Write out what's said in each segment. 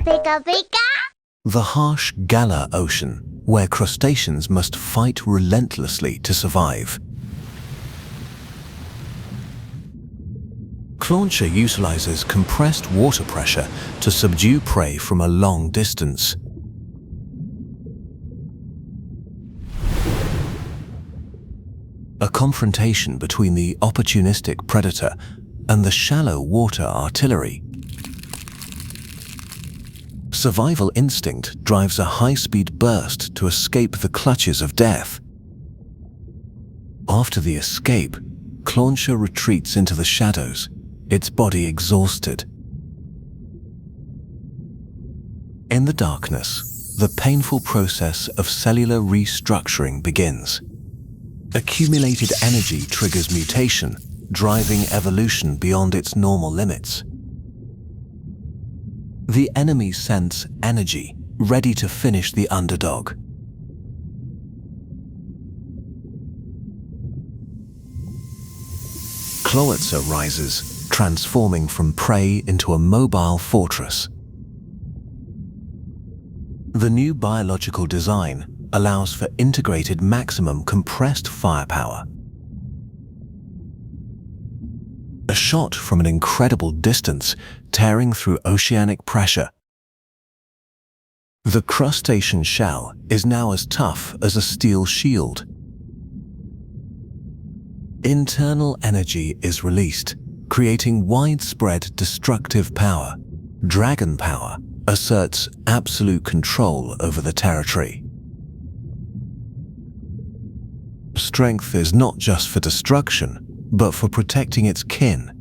Pika pika! The harsh Galar Ocean, where crustaceans must fight relentlessly to survive. Clawitzer utilizes compressed water pressure to subdue prey from a long distance. A confrontation between the opportunistic predator and the shallow water artillery. Survival instinct drives a high-speed burst to escape the clutches of death. After the escape, Clawitzer retreats into the shadows, its body exhausted. In the darkness, the painful process of cellular restructuring begins. Accumulated energy triggers mutation, driving evolution beyond its normal limits. The enemy sense energy, ready to finish the underdog. Clawitzer rises, transforming from prey into a mobile fortress. The new biological design allows for integrated maximum compressed firepower. A shot from an incredible distance, tearing through oceanic pressure. The crustacean shell is now as tough as a steel shield. Internal energy is released, creating widespread destructive power. Dragon power asserts absolute control over the territory. Strength is not just for destruction, but for protecting its kin.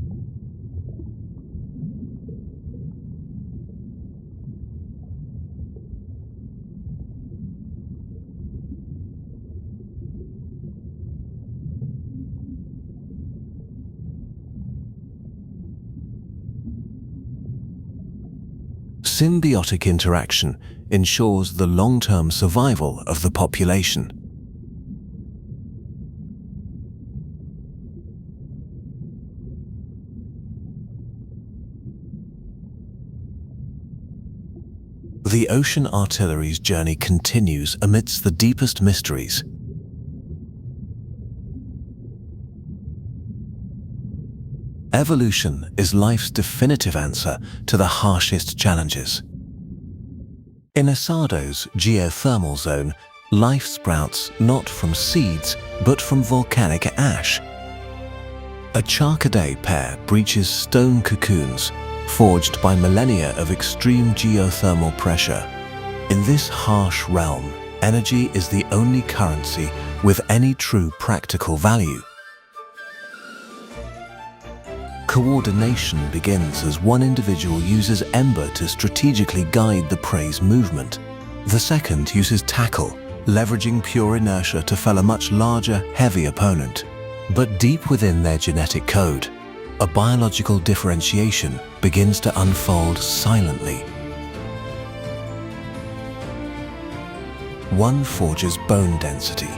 Symbiotic interaction ensures the long-term survival of the population. The ocean artillery's journey continues amidst the deepest mysteries. Evolution is life's definitive answer to the harshest challenges. In Asado's geothermal zone, life sprouts not from seeds, but from volcanic ash. A Charcaday pair breaches stone cocoons, forged by millennia of extreme geothermal pressure. In this harsh realm, energy is the only currency with any true practical value. Coordination begins as one individual uses Ember to strategically guide the prey's movement. The second uses Tackle, leveraging pure inertia to fell a much larger, heavy opponent. But deep within their genetic code, a biological differentiation begins to unfold silently. One forges bone density,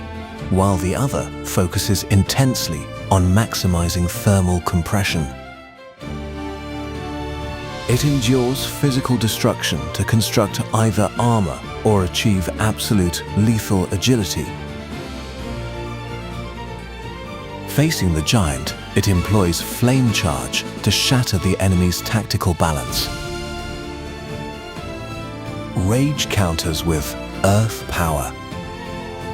while the other focuses intensely on maximizing thermal compression. It endures physical destruction to construct either armor or achieve absolute lethal agility. Facing the giant, it employs flame charge to shatter the enemy's tactical balance. Rage counters with earth power,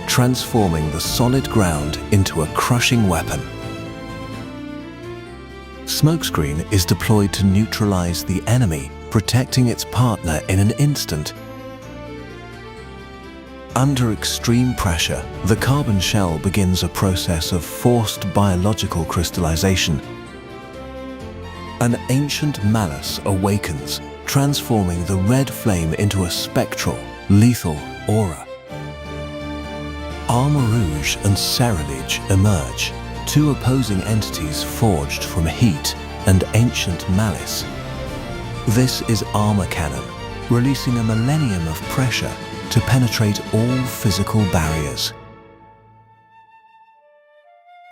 transforming the solid ground into a crushing weapon. Smokescreen is deployed to neutralize the enemy, protecting its partner in an instant. Under extreme pressure, the carbon shell begins a process of forced biological crystallization. An ancient malice awakens, transforming the red flame into a spectral, lethal aura. Armor Rouge and Ceruledge emerge, two opposing entities forged from heat and ancient malice. This is Armor Cannon, releasing a millennium of pressure to penetrate all physical barriers.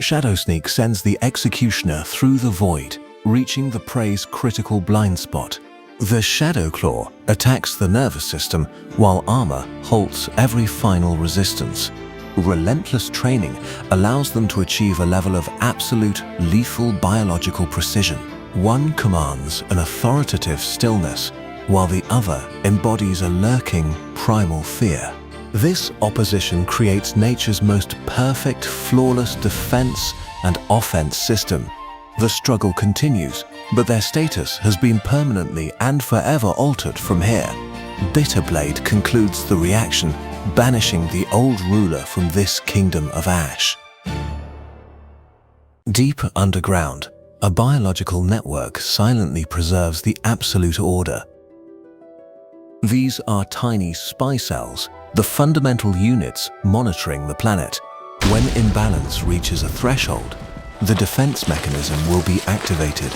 Shadowsneak sends the Executioner through the void, reaching the prey's critical blind spot. The Shadow Claw attacks the nervous system, while armor halts every final resistance. Relentless training allows them to achieve a level of absolute lethal biological precision. One commands an authoritative stillness, while the other embodies a lurking, primal fear. This opposition creates nature's most perfect, flawless defense and offense system. The struggle continues, but their status has been permanently and forever altered from here. Bitterblade concludes the reaction, banishing the old ruler from this kingdom of ash. Deep underground, a biological network silently preserves the absolute order. These are tiny spy cells, the fundamental units monitoring the planet. When imbalance reaches a threshold, the defense mechanism will be activated.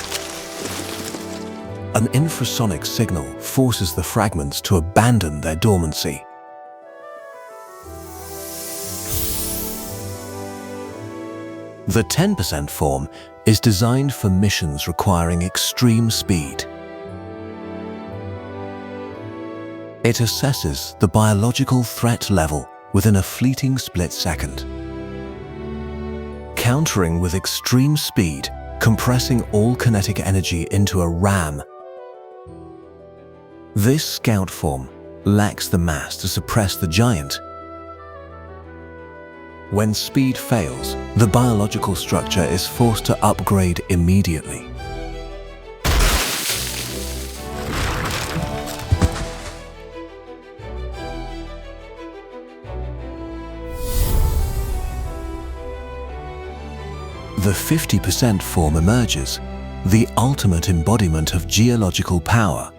An infrasonic signal forces the fragments to abandon their dormancy. The 10% form is designed for missions requiring extreme speed. It assesses the biological threat level within a fleeting split second. Countering with extreme speed, compressing all kinetic energy into a ram. This scout form lacks the mass to suppress the giant. When speed fails, the biological structure is forced to upgrade immediately. The 50% form emerges, the ultimate embodiment of geological power.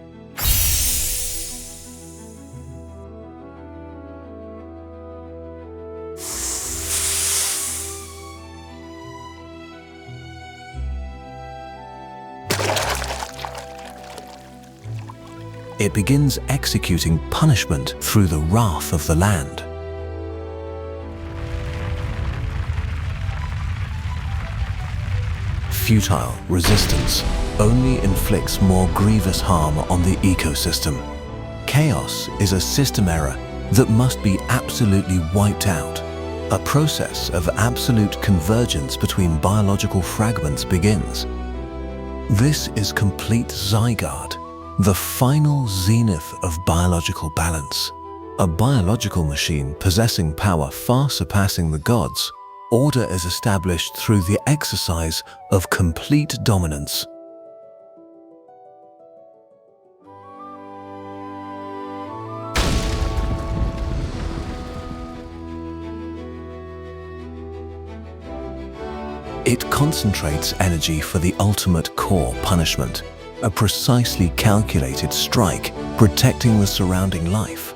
It begins executing punishment through the wrath of the land. Futile resistance only inflicts more grievous harm on the ecosystem. Chaos is a system error that must be absolutely wiped out. A process of absolute convergence between biological fragments begins. This is complete Zygarde, the final zenith of biological balance. A biological machine possessing power far surpassing the gods. Order is established through the exercise of complete dominance. It concentrates energy for the ultimate core punishment, a precisely calculated strike protecting the surrounding life.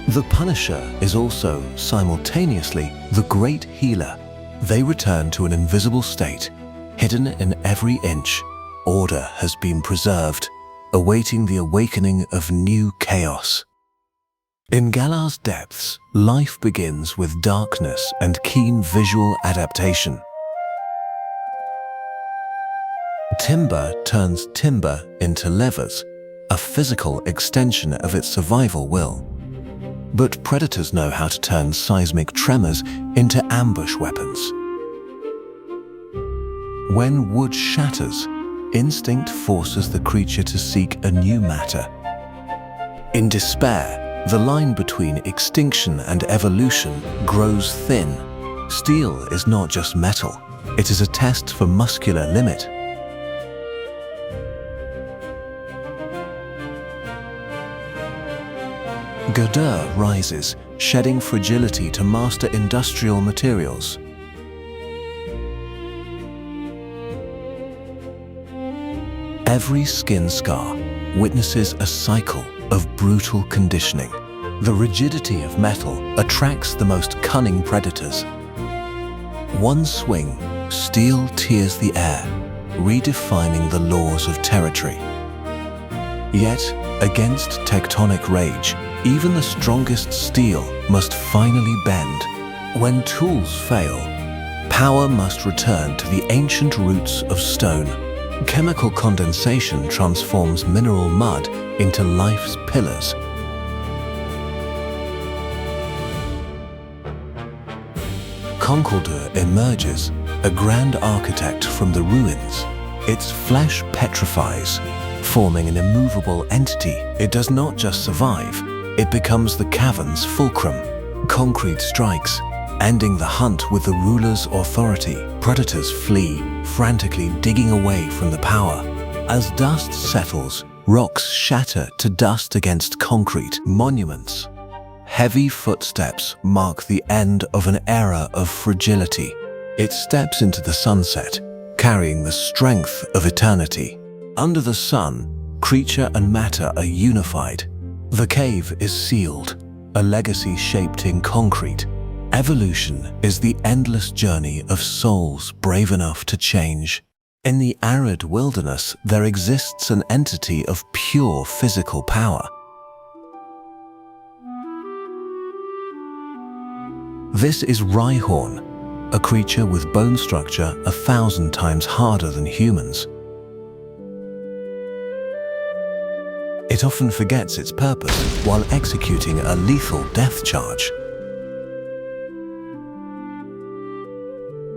The Punisher is also, simultaneously, the great healer. They return to an invisible state, hidden in every inch. Order has been preserved, awaiting the awakening of new chaos. In Galar's depths, life begins with darkness and keen visual adaptation. Timber turns timber into levers, a physical extension of its survival will. But predators know how to turn seismic tremors into ambush weapons. When wood shatters, instinct forces the creature to seek a new matter. In despair, the line between extinction and evolution grows thin. Steel is not just metal, it is a test for muscular limit. Galar rises, shedding fragility to master industrial materials. Every skin scar witnesses a cycle of brutal conditioning. The rigidity of metal attracts the most cunning predators. One swing, steel tears the air, redefining the laws of territory. Yet, against tectonic rage, even the strongest steel must finally bend. When tools fail, Power must return to the ancient roots of stone. Chemical condensation transforms mineral mud into life's pillars. Conkeldurr emerges, a grand architect from the ruins. Its flesh petrifies, forming an immovable entity. It does not just survive, it becomes the cavern's fulcrum. Concrete strikes, ending the hunt with the ruler's authority. Predators flee, frantically digging away from the power. As dust settles, rocks shatter to dust against concrete monuments. Heavy footsteps mark the end of an era of fragility. It steps into the sunset, carrying the strength of eternity. Under the sun, creature and matter are unified. The cave is sealed, a legacy shaped in concrete. Evolution is the endless journey of souls brave enough to change. In the arid wilderness, there exists an entity of pure physical power. This is Rhyhorn, a creature with bone structure 1,000 times harder than humans. It often forgets its purpose while executing a lethal death charge.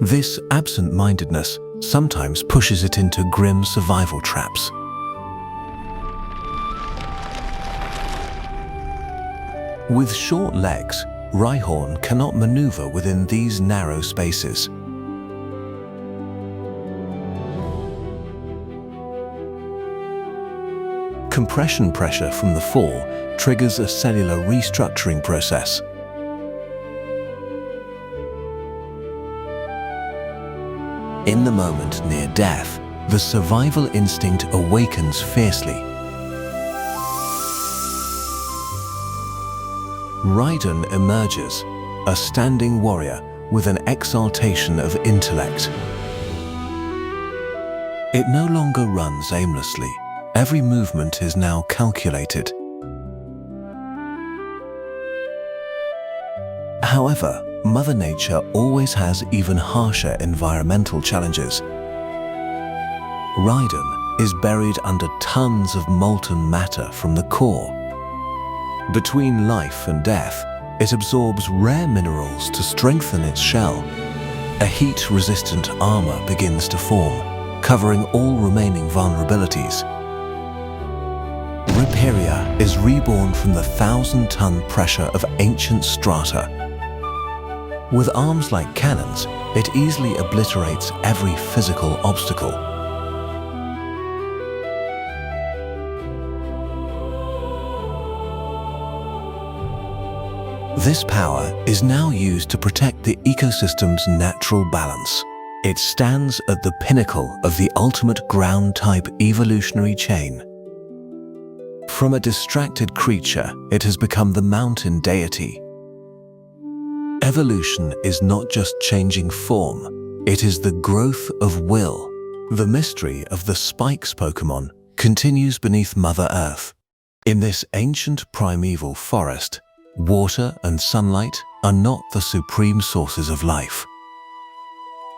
This absent-mindedness sometimes pushes it into grim survival traps. With short legs, Rhyhorn cannot maneuver within these narrow spaces. Compression pressure from the fall triggers a cellular restructuring process. In the moment near death, the survival instinct awakens fiercely. Rhyhorn emerges, a standing warrior with an exaltation of intellect. It no longer runs aimlessly. Every movement is now calculated. However, Mother Nature always has even harsher environmental challenges. Rhyhorn is buried under tons of molten matter from the core. Between life and death, it absorbs rare minerals to strengthen its shell. A heat-resistant armor begins to form, covering all remaining vulnerabilities. Rhyperia is reborn from the 1,000-ton pressure of ancient strata. With arms like cannons, it easily obliterates every physical obstacle. This power is now used to protect the ecosystem's natural balance. It stands at the pinnacle of the ultimate ground-type evolutionary chain. From a distracted creature, it has become the mountain deity. Evolution is not just changing form, it is the growth of will. The mystery of the Spikes Pokémon continues beneath Mother Earth. In this ancient primeval forest, water and sunlight are not the supreme sources of life.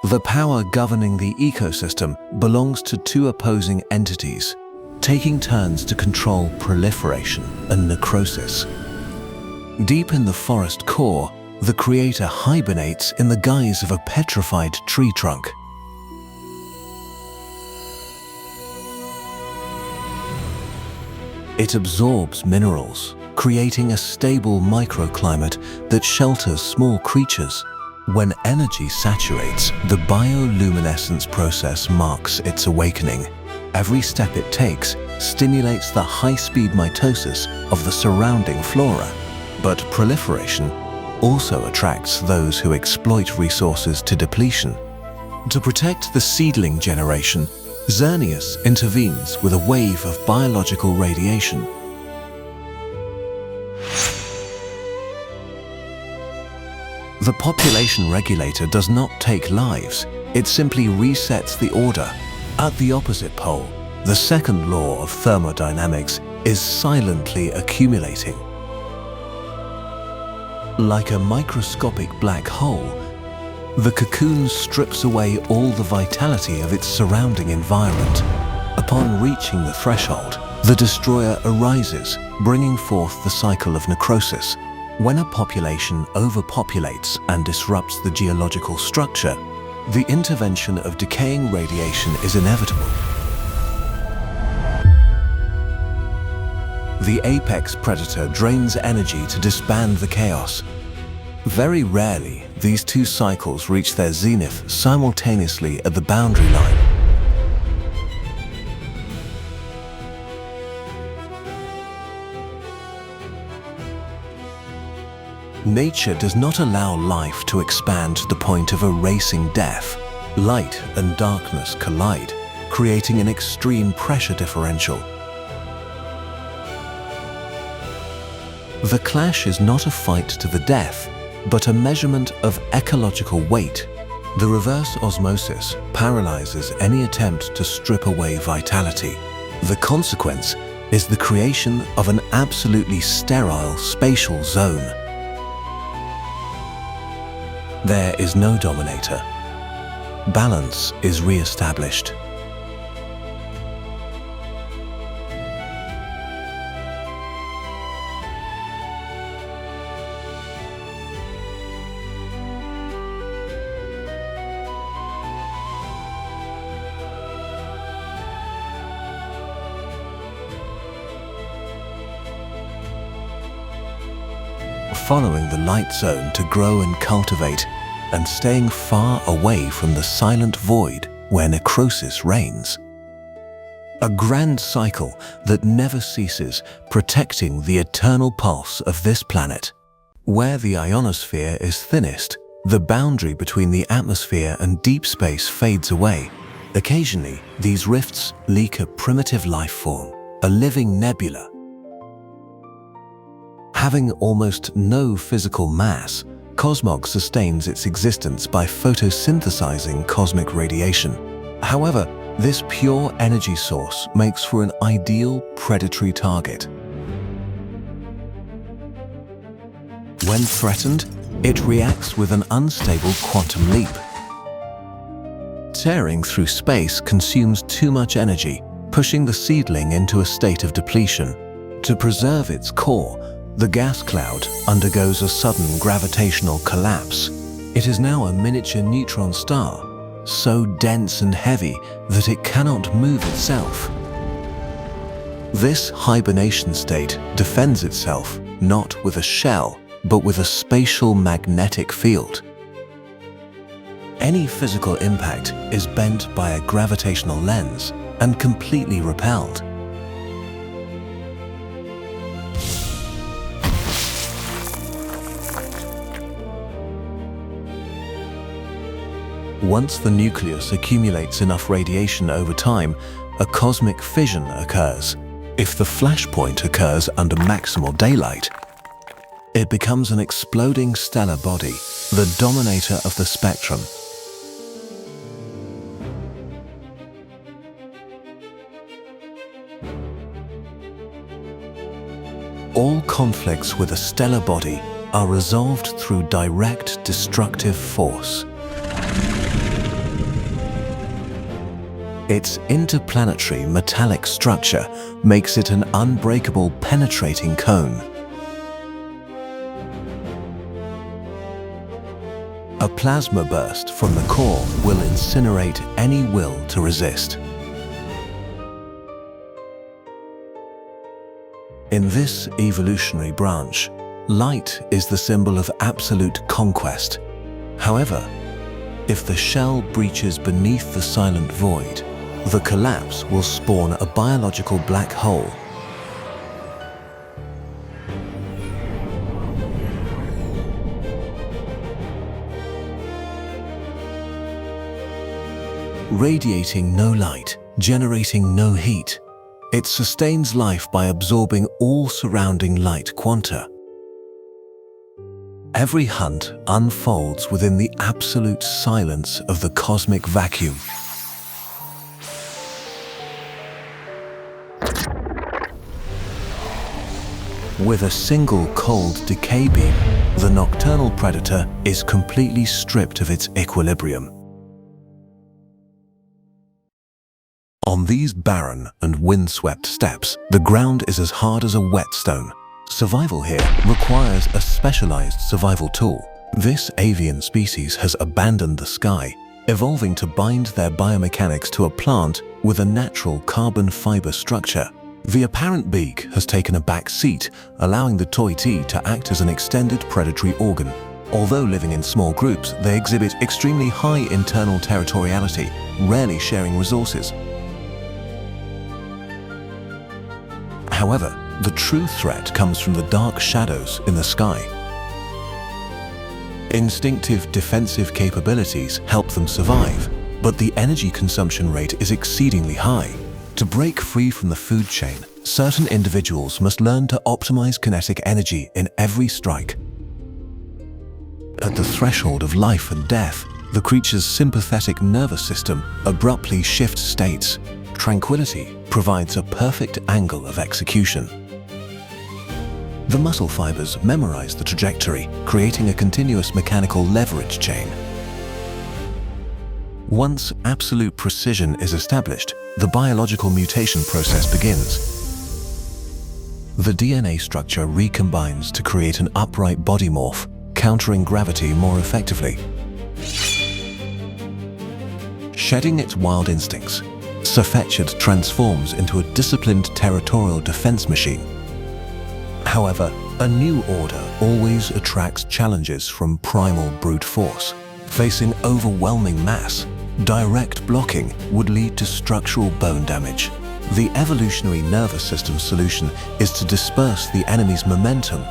The power governing the ecosystem belongs to two opposing entities, taking turns to control proliferation and necrosis. Deep in the forest core, the creator hibernates in the guise of a petrified tree trunk. It absorbs minerals, creating a stable microclimate that shelters small creatures. When energy saturates, the bioluminescence process marks its awakening. Every step it takes stimulates the high-speed mitosis of the surrounding flora. But proliferation also attracts those who exploit resources to depletion. To protect the seedling generation, Xerneas intervenes with a wave of biological radiation. The population regulator does not take lives, it simply resets the order. At the opposite pole, the second law of thermodynamics is silently accumulating. Like a microscopic black hole, The cocoon strips away all the vitality of its surrounding environment. Upon reaching the threshold, the destroyer arises, bringing forth the cycle of necrosis. When a population overpopulates and disrupts the geological structure, the intervention of decaying radiation is inevitable. The apex predator drains energy to disband the chaos. Very rarely, these two cycles reach their zenith simultaneously at the boundary line. Nature does not allow life to expand to the point of erasing death. Light and darkness collide, creating an extreme pressure differential. The clash is not a fight to the death, but a measurement of ecological weight. The reverse osmosis paralyzes any attempt to strip away vitality. The consequence is the creation of an absolutely sterile spatial zone. There is no dominator. Balance is re-established. Following the light zone to grow and cultivate, and staying far away from the silent void where necrosis reigns. A grand cycle that never ceases, protecting the eternal pulse of this planet. Where the ionosphere is thinnest, the boundary between the atmosphere and deep space fades away. Occasionally, these rifts leak a primitive life form, a living nebula. Having almost no physical mass, Cosmog sustains its existence by photosynthesizing cosmic radiation. However, this pure energy source makes for an ideal predatory target. When threatened, it reacts with an unstable quantum leap. Tearing through space consumes too much energy, pushing the seedling into a state of depletion. To preserve its core, the gas cloud undergoes a sudden gravitational collapse. It is now a miniature neutron star, so dense and heavy that it cannot move itself. This hibernation state defends itself not with a shell, but with a spatial magnetic field. Any physical impact is bent by a gravitational lens and completely repelled. Once the nucleus accumulates enough radiation over time, a cosmic fission occurs. If the flashpoint occurs under maximal daylight, it becomes an exploding stellar body, the dominator of the spectrum. All conflicts with a stellar body are resolved through direct destructive force. Its interplanetary metallic structure makes it an unbreakable penetrating cone. A plasma burst from the core will incinerate any will to resist. In this evolutionary branch, light is the symbol of absolute conquest. However, if the shell breaches beneath the silent void, the collapse will spawn a biological black hole. Radiating no light, generating no heat, it sustains life by absorbing all surrounding light quanta. Every hunt unfolds within the absolute silence of the cosmic vacuum. With a single cold decay beam, the nocturnal predator is completely stripped of its equilibrium. On these barren and windswept steppes, the ground is as hard as a whetstone. Survival here requires a specialized survival tool. This avian species has abandoned the sky, evolving to bind their biomechanics to a plant with a natural carbon fiber structure. The apparent beak has taken a back seat, allowing the deity to act as an extended predatory organ. Although living in small groups, they exhibit extremely high internal territoriality, rarely sharing resources. However, the true threat comes from the dark shadows in the sky. Instinctive defensive capabilities help them survive, but the energy consumption rate is exceedingly high. To break free from the food chain, certain individuals must learn to optimize kinetic energy in every strike. At the threshold of life and death, the creature's sympathetic nervous system abruptly shifts states. Tranquility provides a perfect angle of execution. The muscle fibers memorize the trajectory, creating a continuous mechanical leverage chain. Once absolute precision is established, the biological mutation process begins. The DNA structure recombines to create an upright body morph, countering gravity more effectively. Shedding its wild instincts, Safetch'd transforms into a disciplined territorial defense machine. However, a new order always attracts challenges from primal brute force. Facing overwhelming mass, direct blocking would lead to structural bone damage. The evolutionary nervous system solution is to disperse the enemy's momentum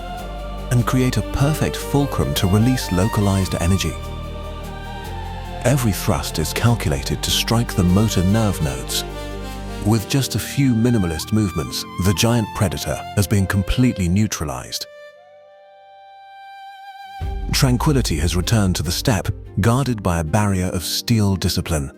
and create a perfect fulcrum to release localized energy. Every thrust is calculated to strike the motor nerve nodes. With just a few minimalist movements, the giant predator has been completely neutralized. Tranquility has returned to the steppe, guarded by a barrier of steel discipline.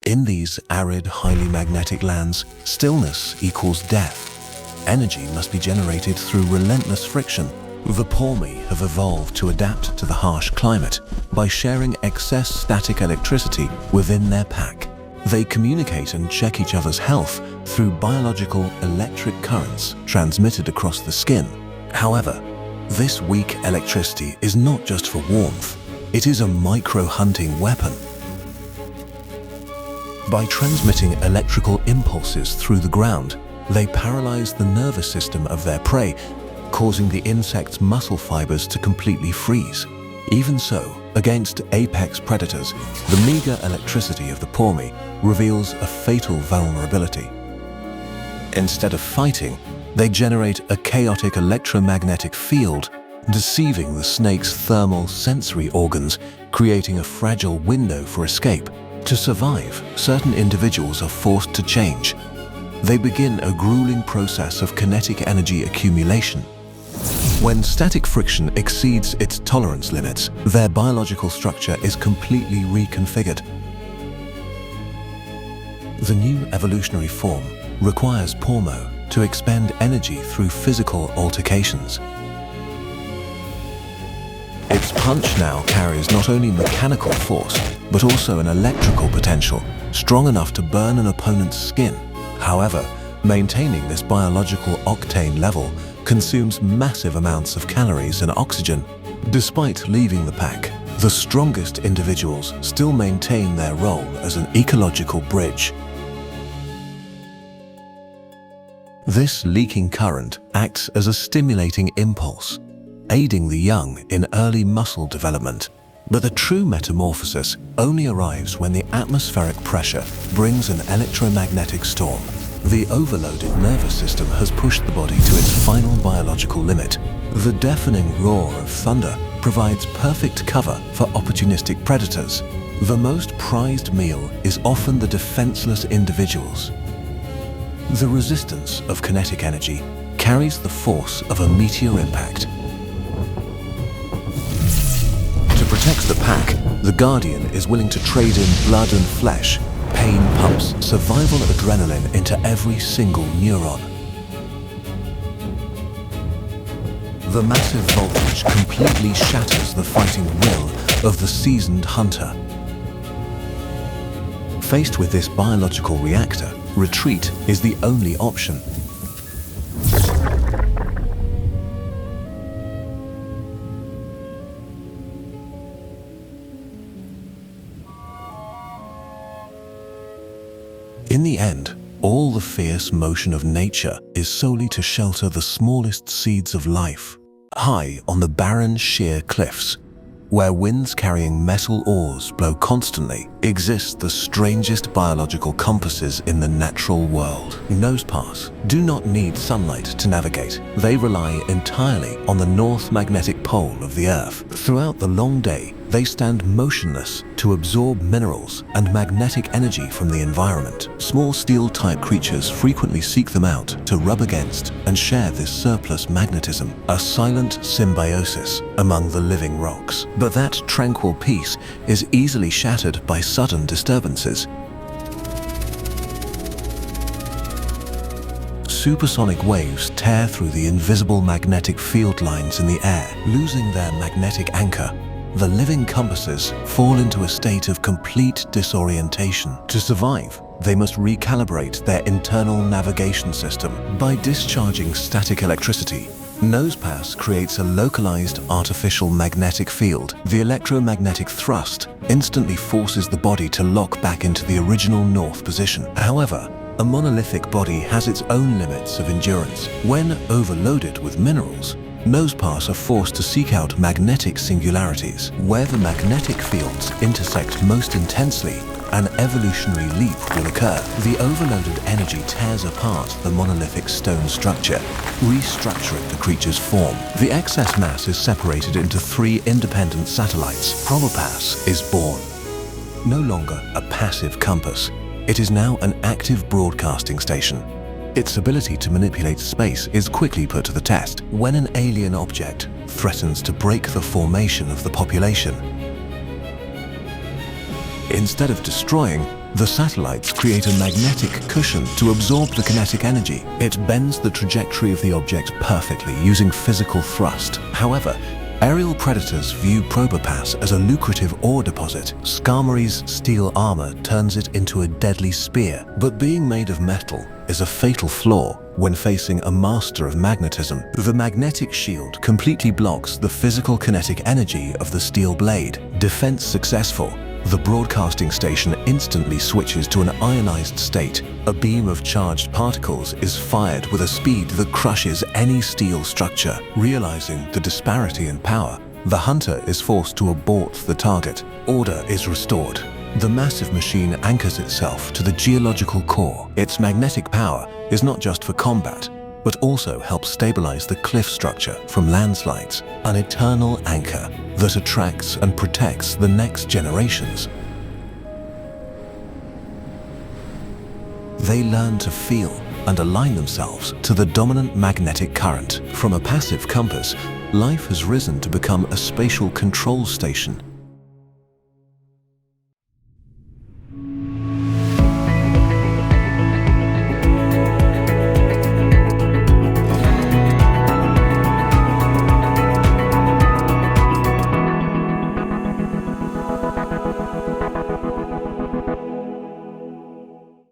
In these arid, highly magnetic lands, stillness equals death. Energy must be generated through relentless friction. The Pormi have evolved to adapt to the harsh climate by sharing excess static electricity within their pack. They communicate and check each other's health through biological electric currents transmitted across the skin. However, this weak electricity is not just for warmth, it is a micro-hunting weapon. By transmitting electrical impulses through the ground, they paralyze the nervous system of their prey, causing the insect's muscle fibers to completely freeze. Even so, against apex predators, the meager electricity of the Pormi reveals a fatal vulnerability. Instead of fighting, they generate a chaotic electromagnetic field, deceiving the snake's thermal sensory organs, creating a fragile window for escape. To survive, certain individuals are forced to change. They begin a grueling process of kinetic energy accumulation. When static friction exceeds its tolerance limits, their biological structure is completely reconfigured. The new evolutionary form requires Pormo to expend energy through physical altercations. Its punch now carries not only mechanical force, but also an electrical potential, strong enough to burn an opponent's skin. However, maintaining this biological octane level consumes massive amounts of calories and oxygen. Despite leaving the pack, the strongest individuals still maintain their role as an ecological bridge. This leaking current acts as a stimulating impulse, aiding the young in early muscle development. But the true metamorphosis only arrives when the atmospheric pressure brings an electromagnetic storm. The overloaded nervous system has pushed the body to its final biological limit. The deafening roar of thunder provides perfect cover for opportunistic predators. The most prized meal is often the defenseless individuals. The resistance of kinetic energy carries the force of a meteor impact. To protect the pack, the Guardian is willing to trade in blood and flesh, Pain pumps survival adrenaline into every single neuron. The massive voltage completely shatters the fighting will of the seasoned hunter. Faced with this biological reactor, retreat is the only option. In the end, all the fierce motion of nature is solely to shelter the smallest seeds of life. High on the barren, sheer cliffs, where winds carrying metal ores blow constantly, exist the strangest biological compasses in the natural world. Nosepaths do not need sunlight to navigate. They rely entirely on the north magnetic pole of the Earth. Throughout the long day, they stand motionless to absorb minerals and magnetic energy from the environment. Small steel-type creatures frequently seek them out to rub against and share this surplus magnetism, a silent symbiosis among the living rocks. But that tranquil peace is easily shattered by sudden disturbances. Supersonic waves tear through the invisible magnetic field lines in the air. Losing their magnetic anchor, the living compasses fall into a state of complete disorientation. To survive, they must recalibrate their internal navigation system. By discharging static electricity, Nosepaths creates a localized artificial magnetic field. The electromagnetic thrust instantly forces the body to lock back into the original north position. However, a monolithic body has its own limits of endurance. When overloaded with minerals, Nosepaths are forced to seek out magnetic singularities. Where the magnetic fields intersect most intensely, an evolutionary leap will occur. The overloaded energy tears apart the monolithic stone structure, restructuring the creature's form. The excess mass is separated into 3 independent satellites. Probopass is born. No longer a passive compass, it is now an active broadcasting station. Its ability to manipulate space is quickly put to the test when an alien object threatens to break the formation of the population. Instead of destroying, the satellites create a magnetic cushion to absorb the kinetic energy. It bends the trajectory of the object perfectly using physical thrust. However, aerial predators view Probopass as a lucrative ore deposit. Skarmory's steel armor turns it into a deadly spear, but being made of metal is a fatal flaw when facing a master of magnetism. The magnetic shield completely blocks the physical kinetic energy of the steel blade. Defense successful, the broadcasting station instantly switches to an ionized state. A beam of charged particles is fired with a speed that crushes any steel structure. Realizing the disparity in power, the hunter is forced to abort the target. Order is restored. The massive machine anchors itself to the geological core. Its magnetic power is not just for combat, but also helps stabilize the cliff structure from landslides, an eternal anchor that attracts and protects the next generations. They learn to feel and align themselves to the dominant magnetic current. From a passive compass, life has risen to become a spatial control station,